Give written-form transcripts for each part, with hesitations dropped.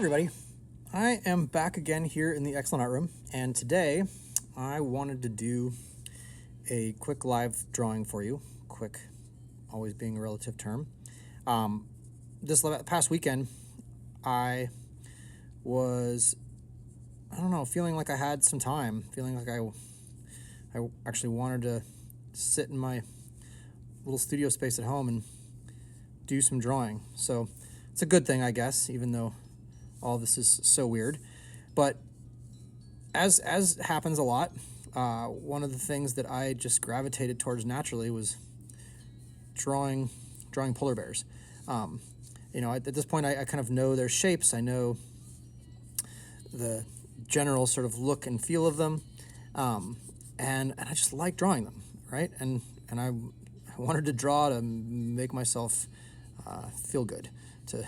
everybody. I am back again here in the Excellent Art Room, and today I wanted to do a quick live drawing for you. Quick, always being a relative term. This past weekend, I was, feeling like I had some time, feeling like I actually wanted to sit in my little studio space at home and do some drawing. So it's a good thing, I guess, even though all this is so weird. But as happens a lot, one of the things that I just gravitated towards naturally was drawing polar bears. At this point, I kind of know their shapes. I know the general sort of look and feel of them, and I just like drawing them, right? And I wanted to draw to make myself feel good, to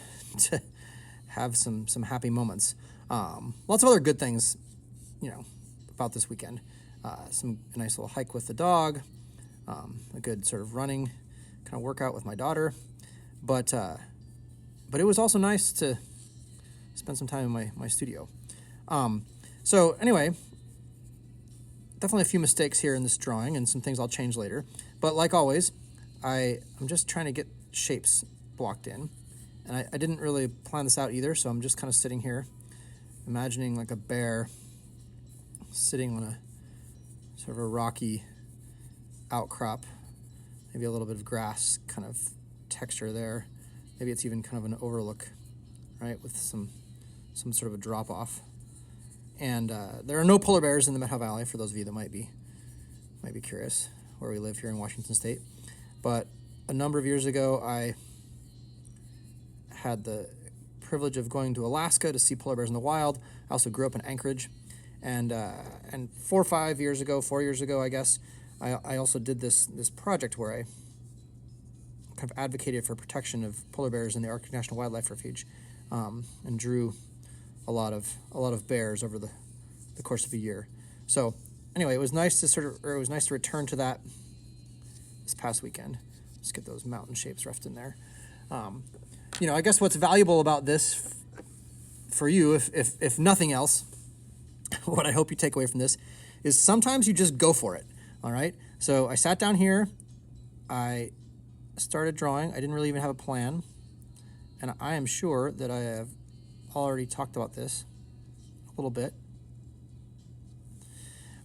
have some happy moments. Lots of other good things, about this weekend. A nice little hike with the dog, a good sort of running kind of workout with my daughter, but it was also nice to spend some time in my studio. So anyway, definitely a few mistakes here in this drawing and some things I'll change later. But like always, I'm just trying to get shapes blocked in. And I didn't really plan this out either, so I'm just kind of sitting here, imagining like a bear sitting on a sort of a rocky outcrop, maybe a little bit of grass kind of texture there. Maybe it's even kind of an overlook, right, with some sort of a drop-off. And there are no polar bears in the Methow Valley, for those of you that might be curious, where we live here in Washington State. But a number of years ago, I had the privilege of going to Alaska to see polar bears in the wild. I also grew up in Anchorage, and 4 years ago, I guess, I also did this project where I kind of advocated for protection of polar bears in the Arctic National Wildlife Refuge, and drew a lot of bears over the course of a year. So anyway, it was nice to return to that this past weekend. Let's get those mountain shapes roughed in there. I guess what's valuable about this for you, if nothing else, what I hope you take away from this is sometimes you just go for it, all right? So I sat down here, I started drawing. I didn't really even have a plan, and I am sure that I have already talked about this a little bit,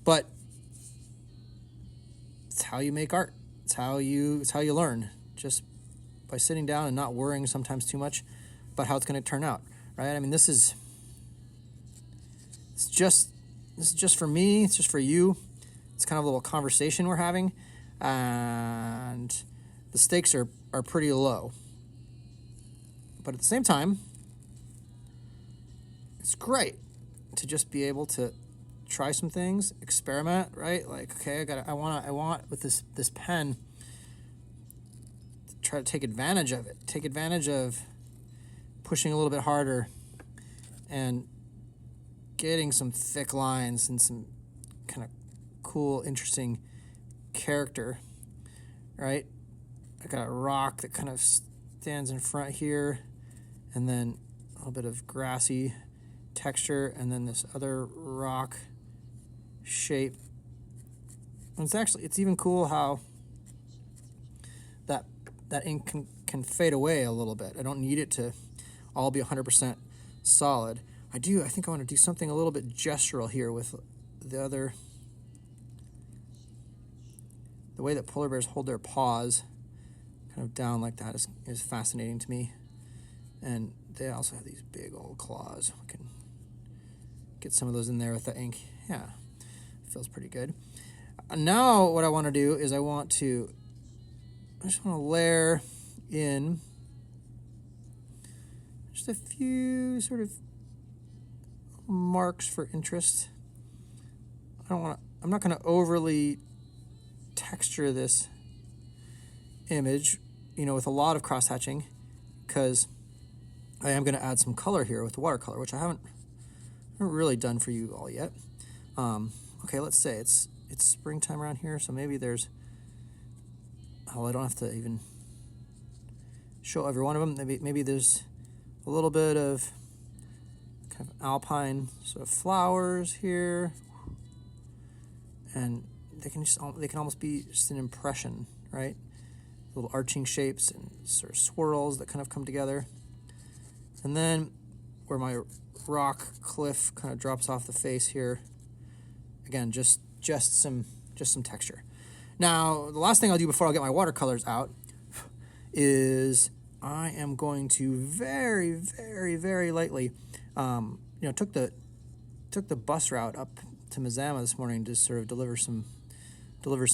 but it's how you make art. It's how you learn, just by sitting down and not worrying sometimes too much about how it's going to turn out, right? I mean, this is just for me. It's just for you. It's kind of a little conversation we're having, and the stakes are pretty low. But at the same time, it's great to just be able to try some things, experiment, right? Like, okay, I want with this pen, try to take advantage of it. Take advantage of pushing a little bit harder and getting some thick lines and some kind of cool, interesting character, right? I got a rock that kind of stands in front here, and then a little bit of grassy texture, and then this other rock shape. And it's even cool how that ink can fade away a little bit. I don't need it to all be 100% solid. I think I want to do something a little bit gestural here with the way that polar bears hold their paws kind of down like that is fascinating to me. And they also have these big old claws. We can get some of those in there with the ink. Yeah, feels pretty good. Now what I want to do is I just want to layer in just a few sort of marks for interest. I'm not going to overly texture this image, with a lot of cross-hatching, because I am going to add some color here with the watercolor, which I haven't really done for you all yet. Okay, let's say it's springtime around here, so maybe there's, I don't have to even show every one of them. Maybe there's a little bit of kind of alpine sort of flowers here. And they can almost be just an impression, right? Little arching shapes and sort of swirls that kind of come together. And then where my rock cliff kind of drops off the face here, again, just some texture. Now, the last thing I'll do before I get my watercolors out is I am going to very, very, very lightly, took the bus route up to Mazama this morning to sort of deliver some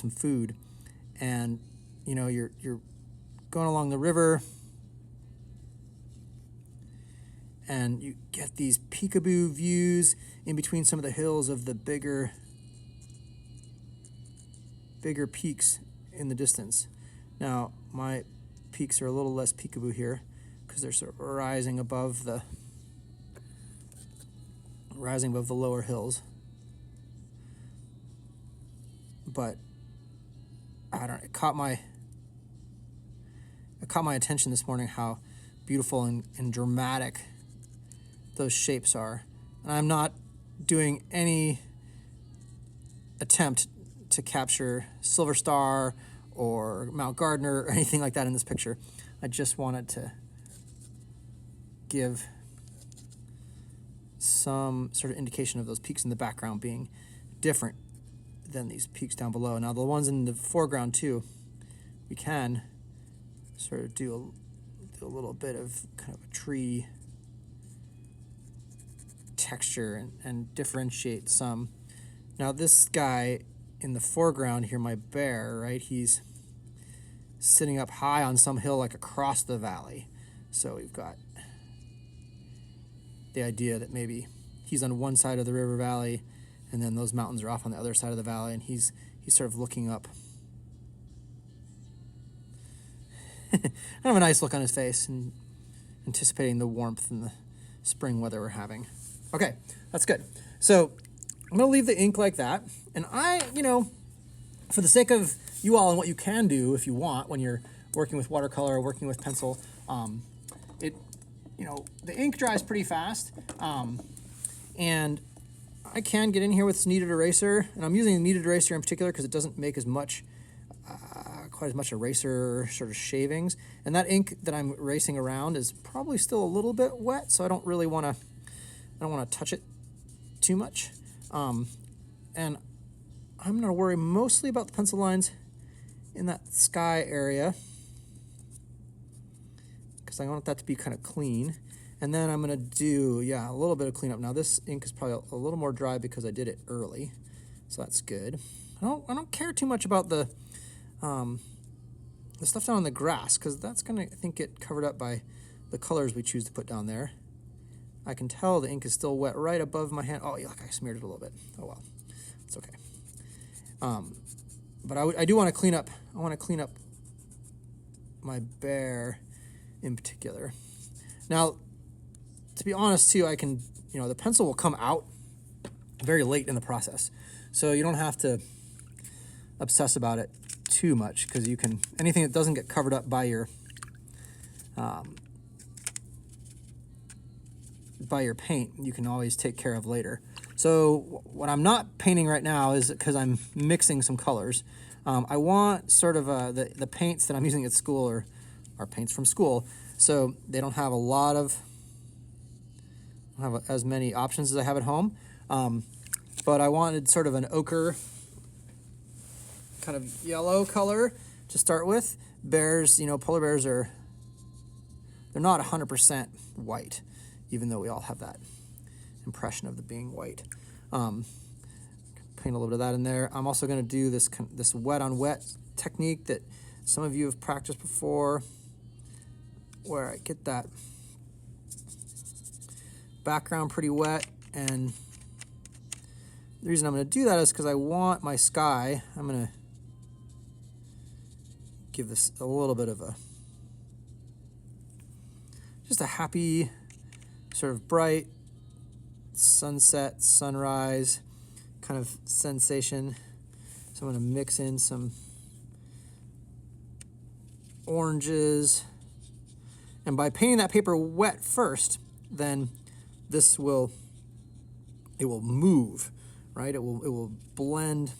food, and you're going along the river, and you get these peekaboo views in between some of the hills of the bigger peaks in the distance. Now, my peaks are a little less peekaboo here because they're sort of rising above the lower hills. But I don't know, it caught my attention this morning how beautiful and dramatic those shapes are. And I'm not doing any attempt to capture Silver Star or Mount Gardner or anything like that in this picture. I just wanted to give some sort of indication of those peaks in the background being different than these peaks down below. Now, the ones in the foreground too, we can sort of do a little bit of kind of a tree texture and differentiate some. Now, this guy in the foreground here, my bear, right, he's sitting up high on some hill like across the valley. So we've got the idea that maybe he's on one side of the river valley and then those mountains are off on the other side of the valley, and he's sort of looking up. Kind of a nice look on his face and anticipating the warmth and the spring weather we're having. Okay, that's good. So I'm going to leave the ink like that. And for the sake of you all and what you can do if you want when you're working with watercolor or working with pencil, the ink dries pretty fast. And I can get in here with this kneaded eraser. And I'm using the kneaded eraser in particular because it doesn't make quite as much eraser sort of shavings. And that ink that I'm erasing around is probably still a little bit wet, so I don't want to touch it too much. And I'm going to worry mostly about the pencil lines in that sky area because I want that to be kind of clean. And then I'm going to do, a little bit of cleanup. Now, this ink is probably a little more dry because I did it early, so that's good. I don't care too much about the stuff down on the grass because that's going to, I think, get covered up by the colors we choose to put down there. I can tell the ink is still wet right above my hand. Oh, look, I smeared it a little bit. Oh, well, it's okay. But I do want to clean up. I want to clean up my bear in particular. Now, to be honest, too, I can, the pencil will come out very late in the process. So you don't have to obsess about it too much because anything that doesn't get covered up by your paint, you can always take care of later. So what I'm not painting right now is because I'm mixing some colors. I want sort of the paints that I'm using at school are paints from school, so they don't have as many options as I have at home. But I wanted sort of an ochre kind of yellow color to start with. Bears, polar bears they're not 100% white, even though we all have that impression of them being white. Paint a little bit of that in there. I'm also going to do this wet on wet technique that some of you have practiced before, where I get that background pretty wet, and the reason I'm going to do that is because I want my sky. I'm going to give this a little bit of just a happy, sort of bright sunset, sunrise kind of sensation. So I'm going to mix in some oranges. And by painting that paper wet first, then this will, it will move, right? It will blend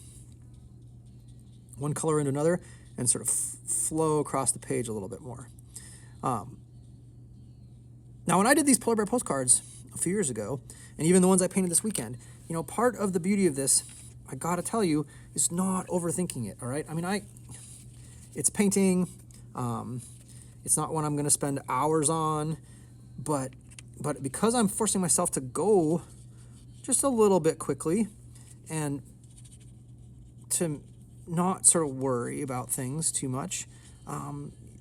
one color into another and sort of flow across the page a little bit more. Now, when I did these polar bear postcards a few years ago, and even the ones I painted this weekend, you know, part of the beauty of this, I gotta tell you, is not overthinking it, all right? I mean, it's painting, it's not one I'm gonna spend hours on, but because I'm forcing myself to go just a little bit quickly and to not sort of worry about things too much,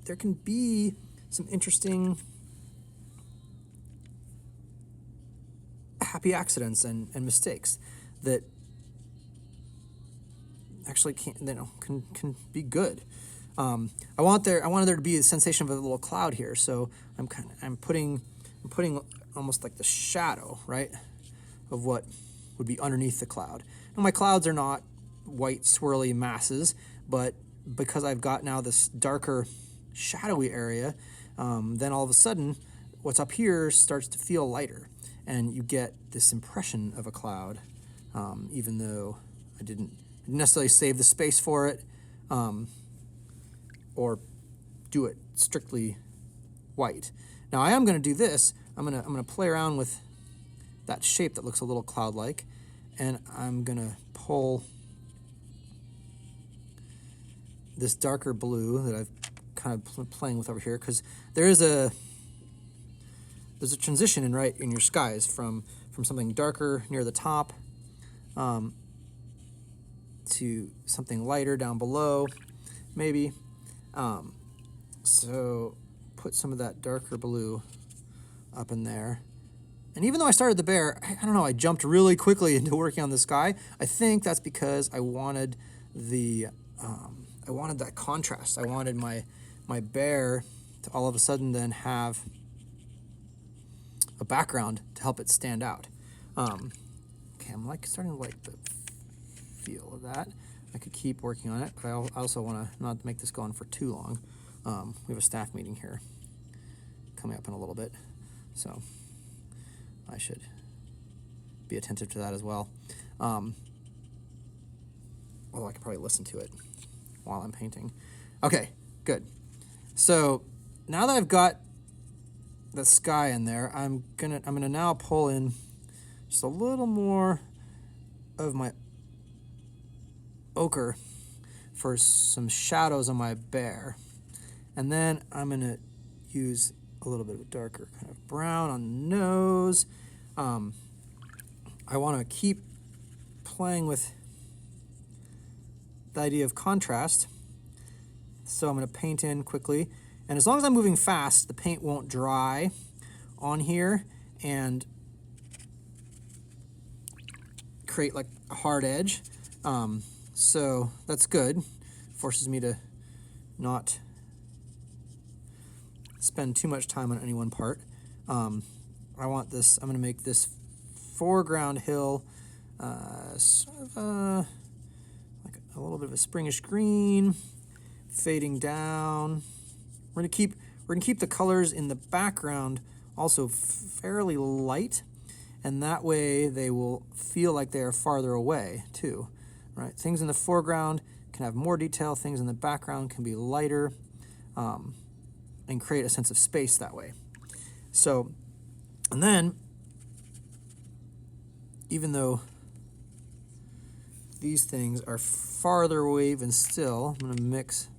there can be some interesting happy accidents and mistakes that actually can be good. I wanted there to be a sensation of a little cloud here, so I'm putting almost like the shadow, right, of what would be underneath the cloud. And my clouds are not white swirly masses, but because I've got now this darker shadowy area, then all of a sudden what's up here starts to feel lighter, and you get this impression of a cloud, even though I didn't necessarily save the space for it, or do it strictly white. Now I am going to do this. I'm gonna play around with that shape that looks a little cloud-like, and I'm gonna pull this darker blue that I've kind of playing with over here, because there's a transition in your skies from something darker near the top to something lighter down below, maybe. So put some of that darker blue up in there. And even though I started the bear, I don't know, I jumped really quickly into working on the sky. I think that's because I wanted that contrast. I wanted my bear to all of a sudden then have a background to help it stand out. Okay, I'm starting to like the feel of that. I could keep working on it, but I also want to not make this go on for too long. We have a staff meeting here coming up in a little bit, so I should be attentive to that as well. Although I could probably listen to it while I'm painting. Okay, good. So now that I've got the sky in there, I'm gonna now pull in just a little more of my ochre for some shadows on my bear. And then I'm gonna use a little bit of a darker kind of brown on the nose. I wanna keep playing with the idea of contrast. So I'm gonna paint in quickly. And as long as I'm moving fast, the paint won't dry on here and create like a hard edge. So that's good. Forces me to not spend too much time on any one part. I want this, I'm gonna make this foreground hill sort of like a little bit of a springish green, fading down. We're gonna keep the colors in the background also fairly light, and that way they will feel like they are farther away too, right? Things in the foreground can have more detail, things in the background can be lighter, and create a sense of space that way. So, and then, even though these things are farther away even still, I'm gonna mix,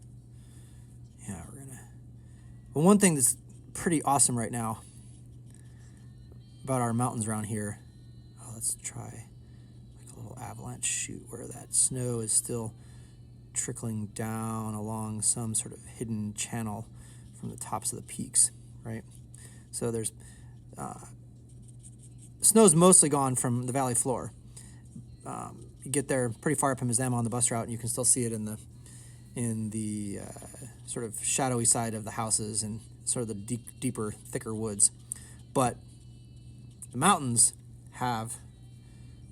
but one thing that's pretty awesome right now about our mountains around here, let's try like a little avalanche shoot where that snow is still trickling down along some sort of hidden channel from the tops of the peaks, right? So there's, snow's mostly gone from the valley floor. You get there pretty far up in Mazama on the bus route, and you can still see it in the sort of shadowy side of the houses and sort of the deeper, thicker woods. But the mountains have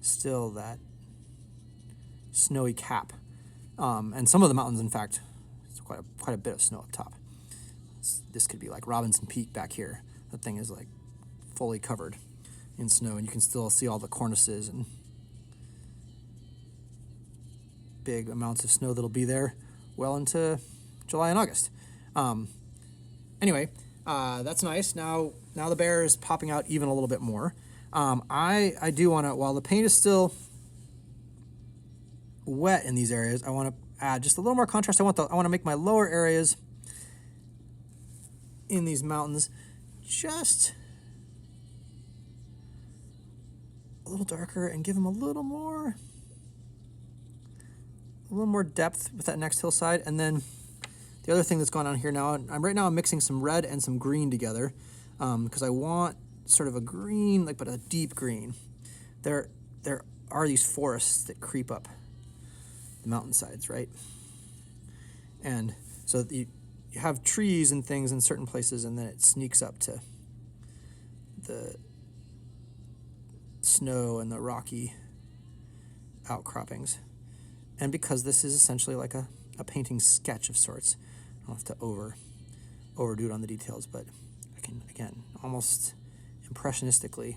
still that snowy cap. And some of the mountains, in fact, it's quite a bit of snow up top. This could be like Robinson Peak back here. That thing is like fully covered. in snow, and you can still see all the cornices and big amounts of snow that'll be there well into July and August. Anyway, that's nice. Now the bear is popping out even a little bit more. I do want to, while the paint is still wet in these areas, I want to add just a little more contrast. I want to make my lower areas in these mountains just a little darker and give them a little more depth with that next hillside. And then the other thing that's going on here now, I'm mixing some red and some green together because I want sort of a green, but a deep green. There are these forests that creep up the mountainsides, right? And so you have trees and things in certain places, and then it sneaks up to the snow and the rocky outcroppings. And because this is essentially like a painting sketch of sorts, I don't have to overdo it on the details, but I can, again, almost impressionistically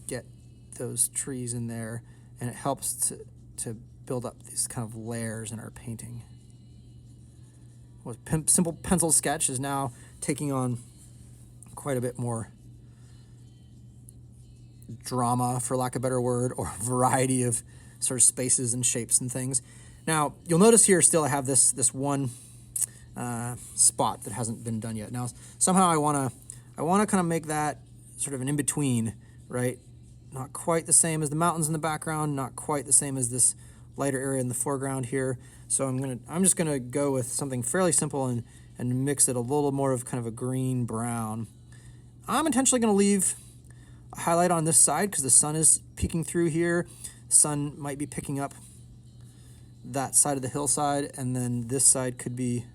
get those trees in there, and it helps to build up these kind of layers in our painting. What simple pencil sketch is now taking on quite a bit more drama, for lack of a better word, or variety of sort of spaces and shapes and things. Now, you'll notice here still I have this one spot that hasn't been done yet. Now, somehow I want to kind of make that sort of an in-between, right? Not quite the same as the mountains in the background, not quite the same as this lighter area in the foreground here. So I'm just gonna go with something fairly simple and mix it a little more of kind of a green brown. I'm intentionally gonna leave a highlight on this side because the sun is peeking through here. The sun might be picking up that side of the hillside, and then this side could be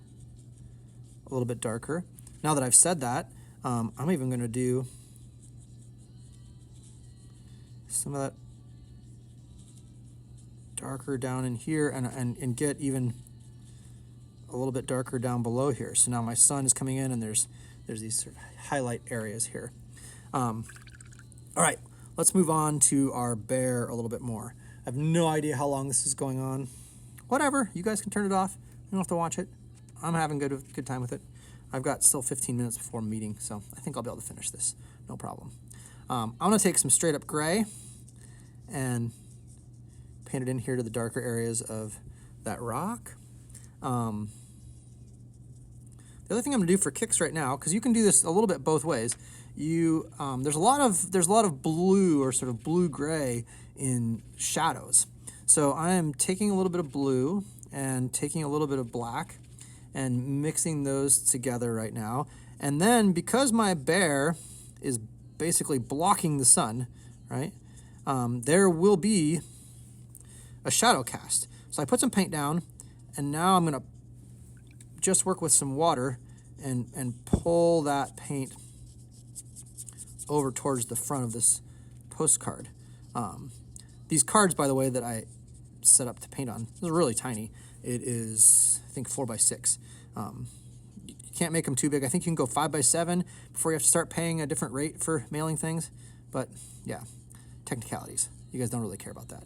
a little bit darker. Now that I've said that, I'm even gonna do some of that darker down in here and get even a little bit darker down below here. So now my sun is coming in, and there's these sort of highlight areas here. All right, let's move on to our bear a little bit more. I have no idea how long this is going on. Whatever, you guys can turn it off. You don't have to watch it. I'm having good time with it. I've got still 15 minutes before meeting, so I think I'll be able to finish this, no problem. I'm gonna take some straight up gray and paint it in here to the darker areas of that rock. The other thing I'm gonna do for kicks right now, because you can do this a little bit both ways. There's a lot of blue or sort of blue-gray in shadows. So I am taking a little bit of blue and taking a little bit of black and mixing those together right now. And then because my bear is basically blocking the sun, right, there will be a shadow cast. So I put some paint down, and now I'm gonna just work with some water and pull that paint over towards the front of this postcard. These cards, by the way, that I set up to paint on, this is really tiny. It is, I think, 4x6. You can't make them too big. I think you can go 5x7 before you have to start paying a different rate for mailing things. But yeah, technicalities. You guys don't really care about that.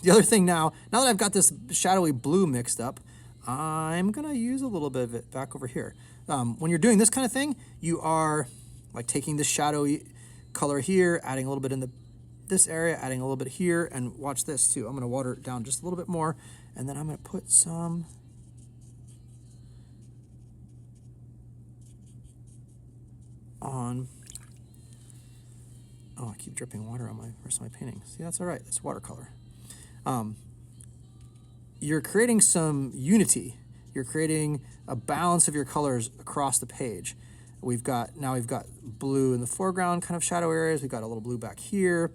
The other thing now that I've got this shadowy blue mixed up, I'm gonna use a little bit of it back over here. When you're doing this kind of thing, you are like taking this shadowy color here, adding a little bit in this area, adding a little bit here, and watch this too. I'm gonna water it down just a little bit more, and then I'm gonna put some on. Oh, I keep dripping water on my rest of my painting. See, that's all right, that's watercolor. You're creating some unity. You're creating a balance of your colors across the page. We've got blue in the foreground kind of shadow areas. We've got a little blue back here.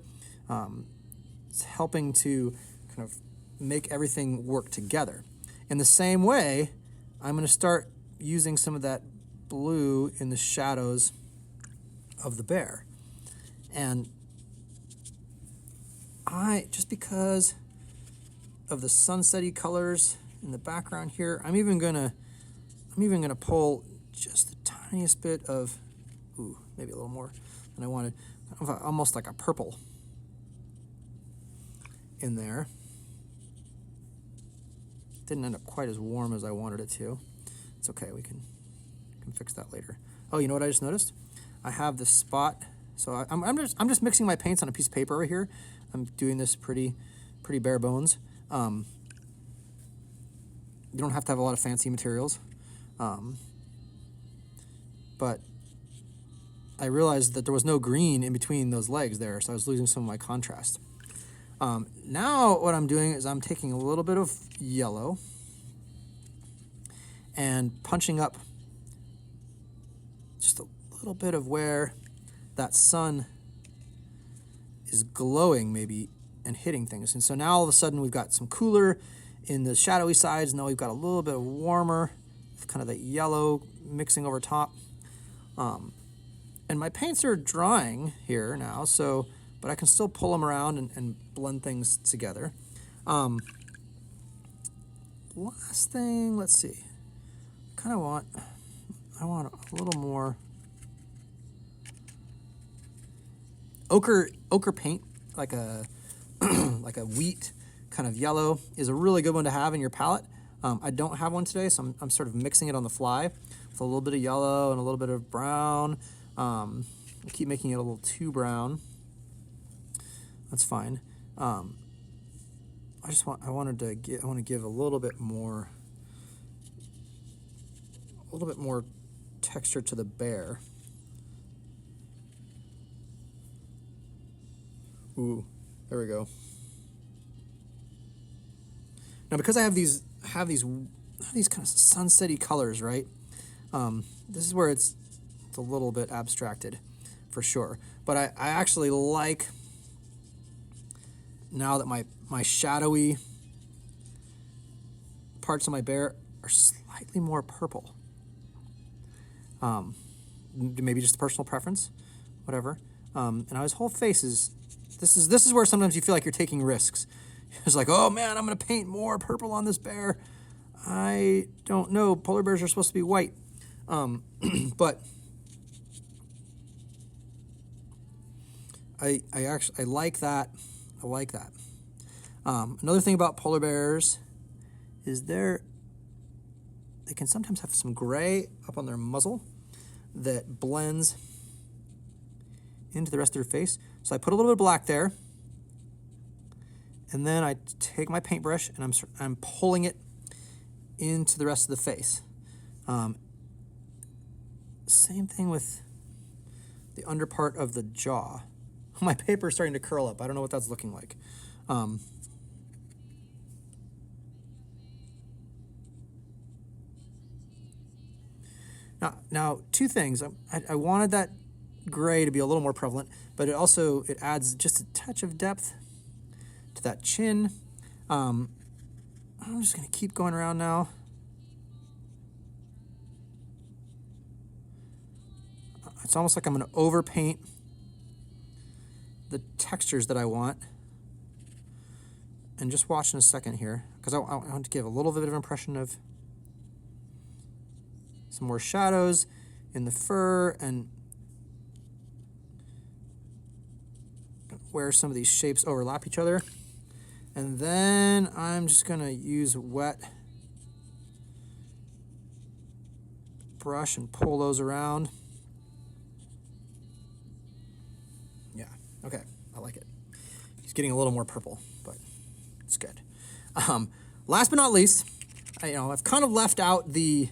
It's helping to kind of make everything work together. In the same way, I'm going to start using some of that blue in the shadows of the bear. And just because of the sunsetty colors in the background here, I'm even gonna pull just the tiniest bit of maybe a little more than I wanted. Almost like a purple in there. Didn't end up quite as warm as I wanted it to. It's okay, we can fix that later. Oh, you know what I just noticed? I have this spot. So I'm just mixing my paints on a piece of paper right here. I'm doing this pretty bare bones. You don't have to have a lot of fancy materials. But I realized that there was no green in between those legs there, so I was losing some of my contrast. Now what I'm doing is I'm taking a little bit of yellow and punching up just a little bit of where that sun is glowing maybe and hitting things. And so now all of a sudden we've got some cooler in the shadowy sides. Now we've got a little bit of warmer, kind of that yellow mixing over top. And my paints are drying here now, so, but I can still pull them around and blend things together. Last thing, let's see. I want a little more ochre paint, like a like a wheat kind of yellow is a really good one to have in your palette. I don't have one today, so I'm sort of mixing it on the fly with a little bit of yellow and a little bit of brown. I keep making it a little too brown. That's fine. I want to give a little bit more texture to the bear. Ooh, there we go. Now, because I have these kind of sunsetty colors, right? This is where it's a little bit abstracted, for sure. But I actually like, now that my shadowy parts of my bear are slightly more purple. Maybe just a personal preference, whatever. And now his whole face is, this is where sometimes you feel like you're taking risks. It's like, oh man, I'm gonna paint more purple on this bear. I don't know, polar bears are supposed to be white. But I like that. I like that. Another thing about polar bears is they can sometimes have some gray up on their muzzle that blends into the rest of their face. So I put a little bit of black there, and then I take my paintbrush and I'm pulling it into the rest of the face. Same thing with the under part of the jaw. My paper is starting to curl up. I don't know what that's looking like. Now, two things. I wanted that gray to be a little more prevalent, but it adds just a touch of depth to that chin. I'm just going to keep going around now. It's almost like I'm going to overpaint the textures that I want. And just watch in a second here, because I want to give a little bit of impression of some more shadows in the fur and where some of these shapes overlap each other. And then I'm just going to use a wet brush and pull those around. Yeah, okay, I like it. He's getting a little more purple, but it's good. Last but not least, I've kind of left out the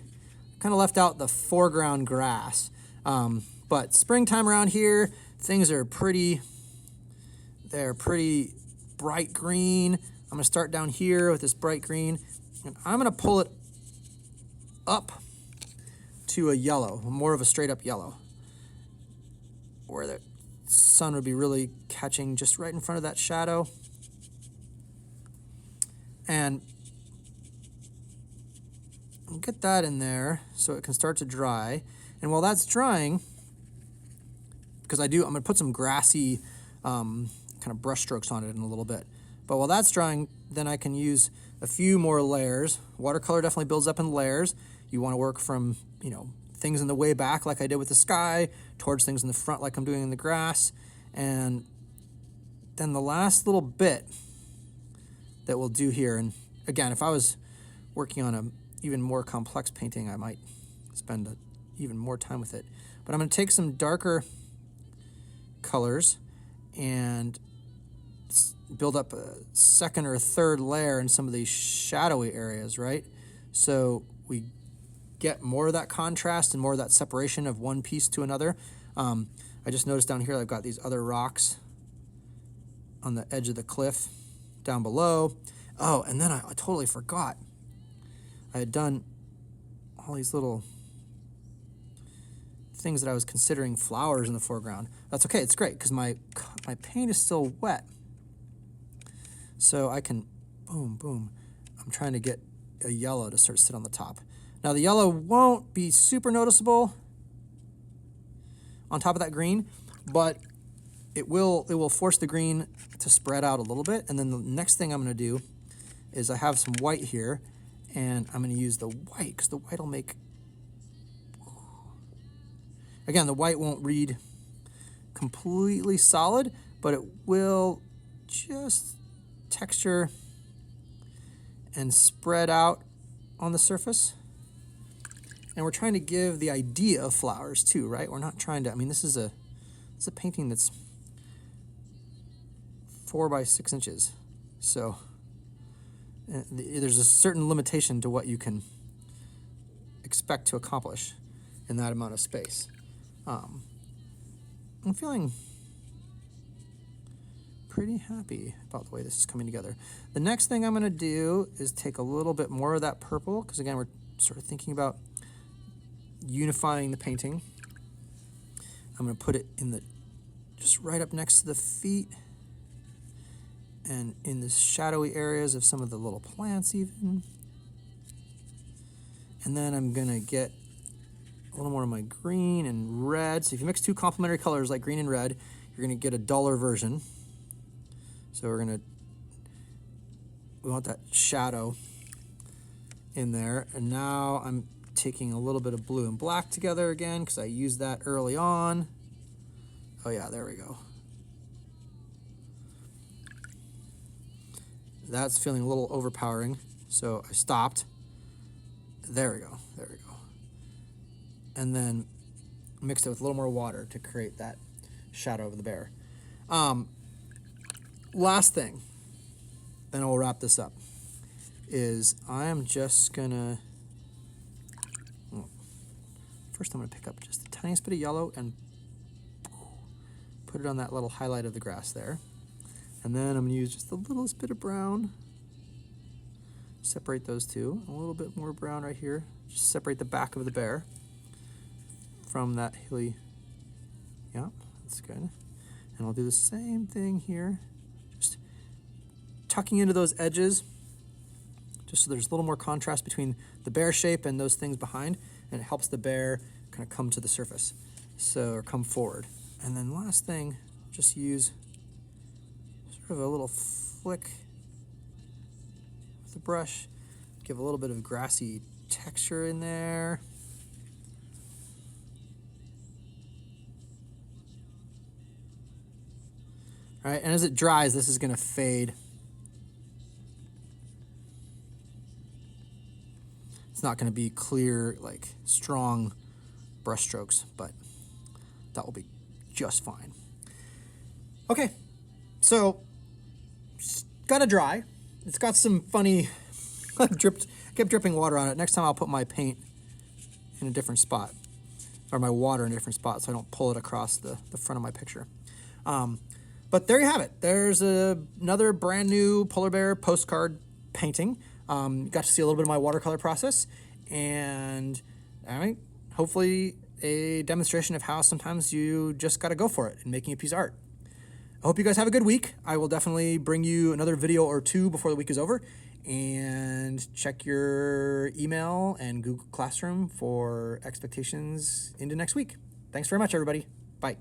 foreground grass. But springtime around here, things are pretty bright green. I'm gonna start down here with this bright green, and I'm gonna pull it up to a yellow, more of a straight up yellow, where the sun would be really catching just right in front of that shadow. And get that in there so it can start to dry. And while that's drying, because I'm going to put some grassy kind of brush strokes on it in a little bit. But while that's drying, then I can use a few more layers. Watercolor definitely builds up in layers. You want to work from, things in the way back like I did with the sky, towards things in the front like I'm doing in the grass. And then the last little bit that we'll do here, and again, if I was working on an even more complex painting, I might spend even more time with it. But I'm going to take some darker colors and build up a second or third layer in some of these shadowy areas, right? So we get more of that contrast and more of that separation of one piece to another. I just noticed down here I've got these other rocks on the edge of the cliff down below. Oh, and then I totally forgot. I had done all these little things that I was considering flowers in the foreground. That's okay, it's great, because my paint is still wet. So I can, boom, boom. I'm trying to get a yellow to sort of sit on the top. Now the yellow won't be super noticeable on top of that green, but it will force the green to spread out a little bit. And then the next thing I'm gonna do is I have some white here, and I'm gonna use the white, because the white will make, again, the white won't read completely solid, but it will just texture and spread out on the surface. And we're trying to give the idea of flowers too, right? We're not trying to, I mean, this is a painting that's 4 by 6 inches. So there's a certain limitation to what you can expect to accomplish in that amount of space. I'm feeling pretty happy about the way this is coming together. The next thing I'm going to do is take a little bit more of that purple, because again, we're sort of thinking about unifying the painting. I'm going to put it in the, just right up next to the feet and in the shadowy areas of some of the little plants even. And then I'm going to get a little more of my green and red. So if you mix two complementary colors like green and red, you're going to get a duller version. So we want that shadow in there. And now I'm taking a little bit of blue and black together again, because I used that early on. Oh yeah, there we go. That's feeling a little overpowering, so I stopped. There we go, there we go. And then mixed it with a little more water to create that shadow of the bear. Last thing, then we'll wrap this up, is I am just gonna, first I'm gonna pick up just the tiniest bit of yellow and put it on that little highlight of the grass there. And then I'm gonna use just the littlest bit of brown, separate those two, a little bit more brown right here, just separate the back of the bear from that hilly, yeah, that's good. And I'll do the same thing here, just tucking into those edges, just so there's a little more contrast between the bear shape and those things behind, and it helps the bear kind of come to the surface, so, or come forward. And then last thing, just use sort of a little flick with the brush, give a little bit of grassy texture in there. All right, and as it dries, this is going to fade. It's not going to be clear, like strong brush strokes, but that will be just fine. Okay, so it's got to dry. It's got some funny, kept dripping water on it. Next time I'll put my paint in a different spot, or my water in a different spot, so I don't pull it across the front of my picture. But there you have it. There's another brand new polar bear postcard painting. Got to see a little bit of my watercolor process, and all right, hopefully a demonstration of how sometimes you just got to go for it in making a piece of art. I hope you guys have a good week. I will definitely bring you another video or two before the week is over, and check your email and Google Classroom for expectations into next week. Thanks very much, everybody. Bye.